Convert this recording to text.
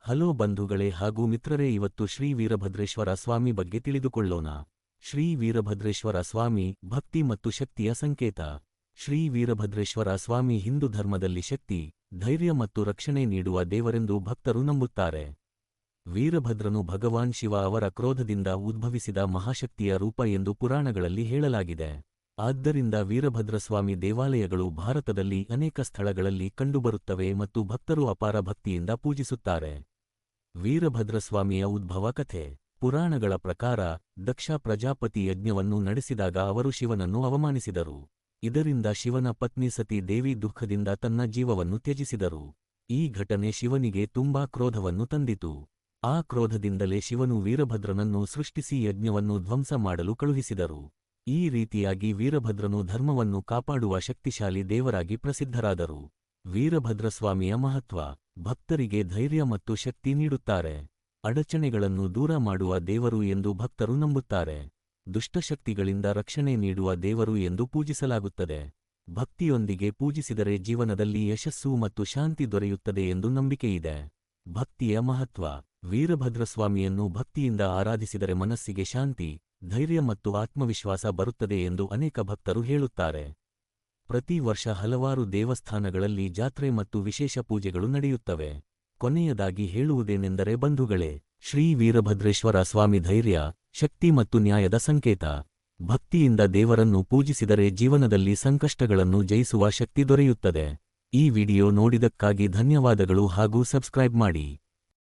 Hello ಬಂಧುಗಳೇ ಹಾಗೂ ಮಿತ್ರರೇ, ಇವತ್ತು ಶ್ರೀ ವೀರಭದ್ರೇಶ್ವರ ಸ್ವಾಮಿ ಬಗ್ಗೆ ತಿಳಿದುಕೊಳ್ಳೋಣ. ಶ್ರೀ ವೀರಭದ್ರೇಶ್ವರ ಸ್ವಾಮಿ ಭಕ್ತಿ ಮತ್ತು ಶಕ್ತಿಯ ಸಂಕೇತ. ಶ್ರೀ ವೀರಭದ್ರೇಶ್ವರ ಸ್ವಾಮಿ ಹಿಂದೂ ಧರ್ಮದಲ್ಲಿ ಶಕ್ತಿ, ಧೈರ್ಯ ಮತ್ತು ರಕ್ಷಣೆ ನೀಡುವ ದೇವರೆಂದು ಭಕ್ತರು ನಂಬುತ್ತಾರೆ. ವೀರಭದ್ರನು ಭಗವಾನ್ ಶಿವ ಅವರ ಕ್ರೋಧದಿಂದ ಉದ್ಭವಿಸಿದ ಮಹಾಶಕ್ತಿಯ ರೂಪ ಎಂದು ಪುರಾಣಗಳಲ್ಲಿ ಹೇಳಲಾಗಿದೆ. ಆದ್ದರಿಂದ ವೀರಭದ್ರಸ್ವಾಮಿ ದೇವಾಲಯಗಳು ಭಾರತದಲ್ಲಿ ಅನೇಕ ಸ್ಥಳಗಳಲ್ಲಿ ಕಂಡುಬರುತ್ತವೆ ಮತ್ತು ಭಕ್ತರು ಅಪಾರ ಭಕ್ತಿಯಿಂದ ಪೂಜಿಸುತ್ತಾರೆ. ವೀರಭದ್ರಸ್ವಾಮಿಯ ಉದ್ಭವ ಕಥೆ. ಪುರಾಣಗಳ ಪ್ರಕಾರ ದಕ್ಷ ಪ್ರಜಾಪತಿ ಯಜ್ಞವನ್ನು ನಡೆಸಿದಾಗ ಅವರು ಶಿವನನ್ನು ಅವಮಾನಿಸಿದರು. ಇದರಿಂದ ಶಿವನ ಪತ್ನಿ ಸತಿ ದೇವಿ ದುಃಖದಿಂದ ತನ್ನ ಜೀವವನ್ನು ತ್ಯಜಿಸಿದರು. ಈ ಘಟನೆ ಶಿವನಿಗೆ ತುಂಬಾ ಕ್ರೋಧವನ್ನು ತಂದಿತು. ಆ ಕ್ರೋಧದಿಂದಲೇ ಶಿವನು ವೀರಭದ್ರನನ್ನು ಸೃಷ್ಟಿಸಿ ಯಜ್ಞವನ್ನು ಧ್ವಂಸ ಮಾಡಲು ಕಳುಹಿಸಿದರು. ಈ ರೀತಿಯಾಗಿ ವೀರಭದ್ರನು ಧರ್ಮವನ್ನು ಕಾಪಾಡುವ ಶಕ್ತಿಶಾಲಿ ದೇವರಾಗಿ ಪ್ರಸಿದ್ಧರಾದರು. ವೀರಭದ್ರಸ್ವಾಮಿಯ ಮಹತ್ವ. ಭಕ್ತರಿಗೆ ಧೈರ್ಯ ಮತ್ತು ಶಕ್ತಿ ನೀಡುತ್ತಾರೆ. ಅಡಚಣೆಗಳನ್ನು ದೂರ ಮಾಡುವ ದೇವರು ಎಂದು ಭಕ್ತರು ನಂಬುತ್ತಾರೆ. ದುಷ್ಟಶಕ್ತಿಗಳಿಂದ ರಕ್ಷಣೆ ನೀಡುವ ದೇವರು ಎಂದು ಪೂಜಿಸಲಾಗುತ್ತದೆ. ಭಕ್ತಿಯೊಂದಿಗೆ ಪೂಜಿಸಿದರೆ ಜೀವನದಲ್ಲಿ ಯಶಸ್ಸು ಮತ್ತು ಶಾಂತಿ ದೊರೆಯುತ್ತದೆ ಎಂದು ನಂಬಿಕೆಯಿದೆ. ಭಕ್ತಿಯ ಮಹತ್ವ. ವೀರಭದ್ರಸ್ವಾಮಿಯನ್ನು ಭಕ್ತಿಯಿಂದ ಆರಾಧಿಸಿದರೆ ಮನಸ್ಸಿಗೆ ಶಾಂತಿ, ಧೈರ್ಯ ಮತ್ತು ಆತ್ಮವಿಶ್ವಾಸ ಬರುತ್ತದೆ ಎಂದು ಅನೇಕ ಭಕ್ತರು ಹೇಳುತ್ತಾರೆ. ಪ್ರತಿ ವರ್ಷ ಹಲವಾರು ದೇವಸ್ಥಾನಗಳಲ್ಲಿ ಜಾತ್ರೆ ಮತ್ತು ವಿಶೇಷ ಪೂಜೆಗಳು ನಡೆಯುತ್ತವೆ. ಕೊನೆಯದಾಗಿ ಹೇಳುವುದೇನೆಂದರೆ ಬಂಧುಗಳೇ, ಶ್ರೀ ವೀರಭದ್ರೇಶ್ವರ ಸ್ವಾಮಿ ಧೈರ್ಯ, ಶಕ್ತಿ ಮತ್ತು ನ್ಯಾಯದ ಸಂಕೇತ. ಭಕ್ತಿಯಿಂದ ದೇವರನ್ನು ಪೂಜಿಸಿದರೆ ಜೀವನದಲ್ಲಿ ಸಂಕಷ್ಟಗಳನ್ನು ಜಯಿಸುವ ಶಕ್ತಿ ದೊರೆಯುತ್ತದೆ. ಈ ವಿಡಿಯೋ ನೋಡಿದಕ್ಕಾಗಿ ಧನ್ಯವಾದಗಳು ಹಾಗೂ ಸಬ್ಸ್ಕ್ರೈಬ್ ಮಾಡಿ.